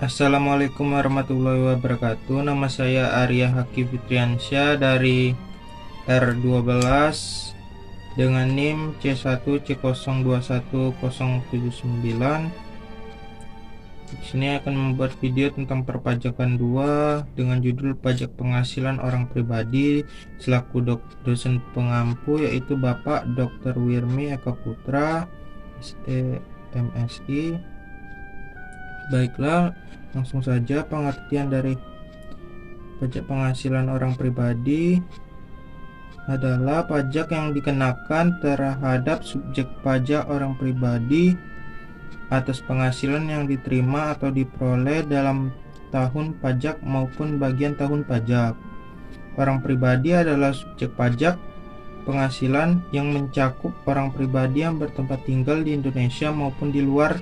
Assalamualaikum warahmatullahi wabarakatuh. Nama saya Arya Haki Fitriansyah dari R12 dengan NIM C1C021079. Di sini akan membuat video tentang perpajakan 2 dengan judul pajak penghasilan orang pribadi selaku dosen pengampu, yaitu Bapak Dr. Wirmi Eka Putra, STMSI. Baiklah, langsung saja pengertian dari pajak penghasilan orang pribadi adalah pajak yang dikenakan terhadap subjek pajak orang pribadi atas penghasilan yang diterima atau diperoleh dalam tahun pajak maupun bagian tahun pajak. Orang pribadi adalah subjek pajak penghasilan yang mencakup orang pribadi yang bertempat tinggal di Indonesia maupun di luar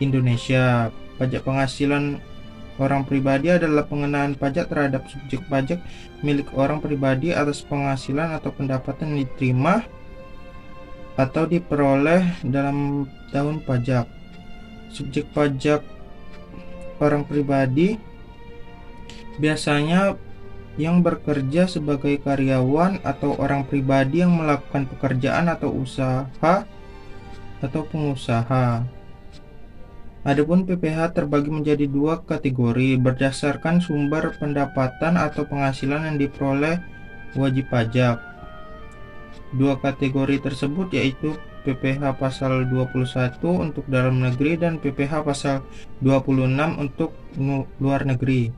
Indonesia. Pajak penghasilan orang pribadi adalah pengenaan pajak terhadap subjek pajak milik orang pribadi atas penghasilan atau pendapatan yang diterima atau diperoleh dalam tahun pajak. Subjek pajak orang pribadi biasanya yang bekerja sebagai karyawan atau orang pribadi yang melakukan pekerjaan atau usaha atau pengusaha. Adapun PPh terbagi menjadi dua kategori berdasarkan sumber pendapatan atau penghasilan yang diperoleh wajib pajak. Dua kategori tersebut yaitu PPh pasal 21 untuk dalam negeri dan PPh pasal 26 untuk luar negeri.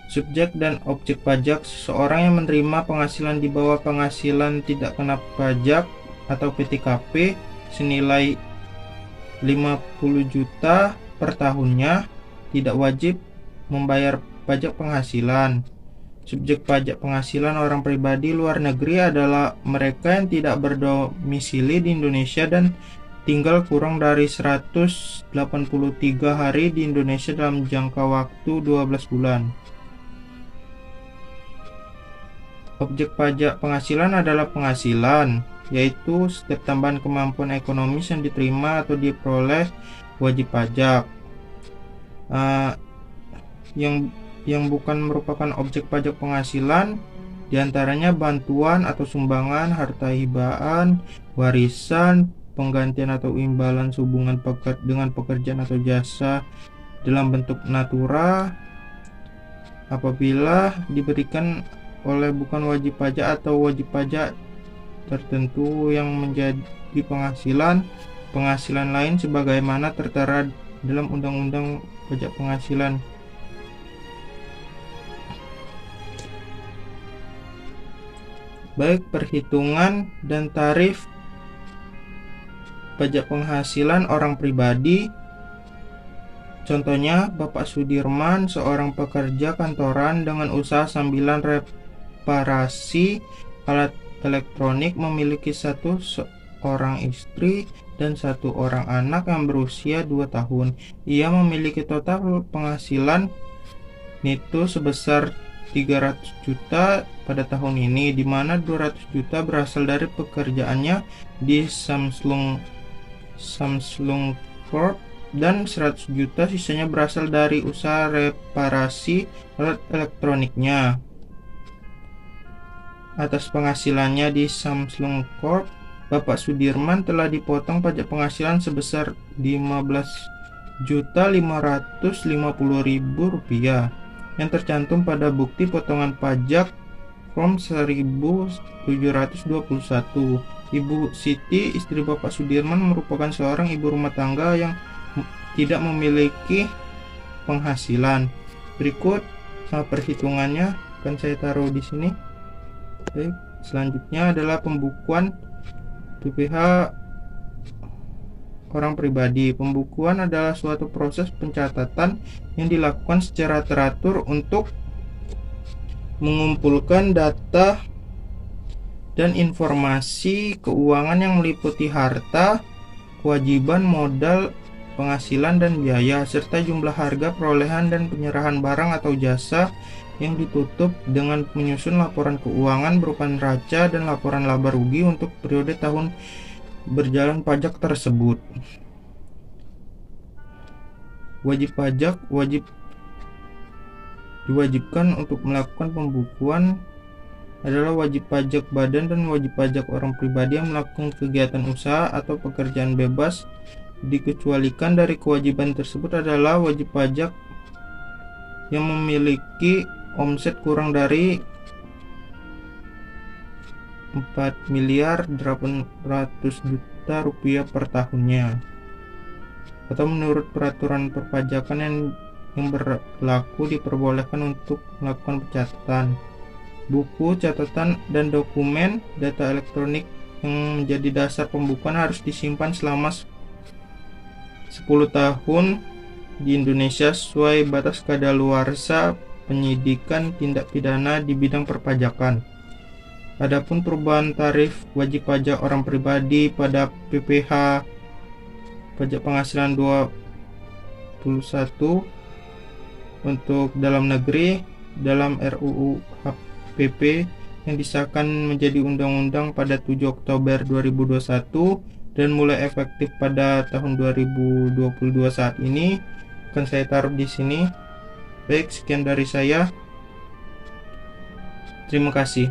Subjek dan objek pajak: seseorang yang menerima penghasilan di bawah penghasilan tidak kena pajak atau PTKP senilai 50 juta per tahunnya tidak wajib membayar pajak penghasilan. Subjek pajak penghasilan orang pribadi luar negeri adalah mereka yang tidak berdomisili di Indonesia dan tinggal kurang dari 183 hari di Indonesia dalam jangka waktu 12 bulan. Objek pajak penghasilan adalah penghasilan, yaitu setiap tambahan kemampuan ekonomis yang diterima atau diperoleh wajib pajak. Yang bukan merupakan objek pajak penghasilan diantaranya bantuan atau sumbangan, harta hibaan, warisan, penggantian atau imbalan sehubungan dengan pekerjaan atau jasa dalam bentuk natura apabila diberikan oleh bukan wajib pajak atau wajib pajak tertentu yang menjadi penghasilan lain sebagaimana tertera dalam Undang-Undang Pajak Penghasilan. Baik, perhitungan dan tarif pajak penghasilan orang pribadi. Contohnya, Bapak Sudirman, seorang pekerja kantoran dengan usaha sambilan reparasi alat elektronik, memiliki satu seorang istri dan satu orang anak yang berusia 2 tahun. Ia memiliki total penghasilan neto sebesar 300 juta pada tahun ini, di mana 200 juta berasal dari pekerjaannya di Samsung Corp dan 100 juta sisanya berasal dari usaha reparasi alat elektroniknya. Atas penghasilannya di Samsung Corp, Bapak Sudirman telah dipotong pajak penghasilan sebesar Rp15.550.000 yang tercantum pada bukti potongan pajak Form 1721. Ibu Siti, istri Bapak Sudirman, merupakan seorang ibu rumah tangga yang tidak memiliki penghasilan. Berikut perhitungannya akan saya taruh di sini. Baik, selanjutnya adalah pembukuan PPh orang pribadi. Pembukuan adalah suatu proses pencatatan yang dilakukan secara teratur untuk mengumpulkan data dan informasi keuangan yang meliputi harta, kewajiban, modal, penghasilan dan biaya, serta jumlah harga perolehan dan penyerahan barang atau jasa yang ditutup dengan menyusun laporan keuangan berupa neraca dan laporan laba rugi untuk periode tahun berjalan pajak tersebut. Wajib pajak diwajibkan untuk melakukan pembukuan adalah wajib pajak badan dan wajib pajak orang pribadi yang melakukan kegiatan usaha atau pekerjaan bebas. Dikecualikan dari kewajiban tersebut adalah wajib pajak yang memiliki omset kurang dari 4.800.000.000 rupiah per tahunnya, atau menurut peraturan perpajakan yang berlaku diperbolehkan untuk melakukan pencatatan. Buku, catatan, dan dokumen data elektronik yang menjadi dasar pembukuan harus disimpan selama 10 tahun di Indonesia sesuai batas kadaluarsa penyidikan tindak pidana di bidang perpajakan. Adapun perubahan tarif wajib pajak orang pribadi pada PPh pajak penghasilan 21 untuk dalam negeri dalam RUU HPP yang disahkan menjadi undang-undang pada 7 Oktober 2021 dan mulai efektif pada tahun 2022 saat ini, akan saya taruh di sini. Baik, sekian dari saya. Terima kasih.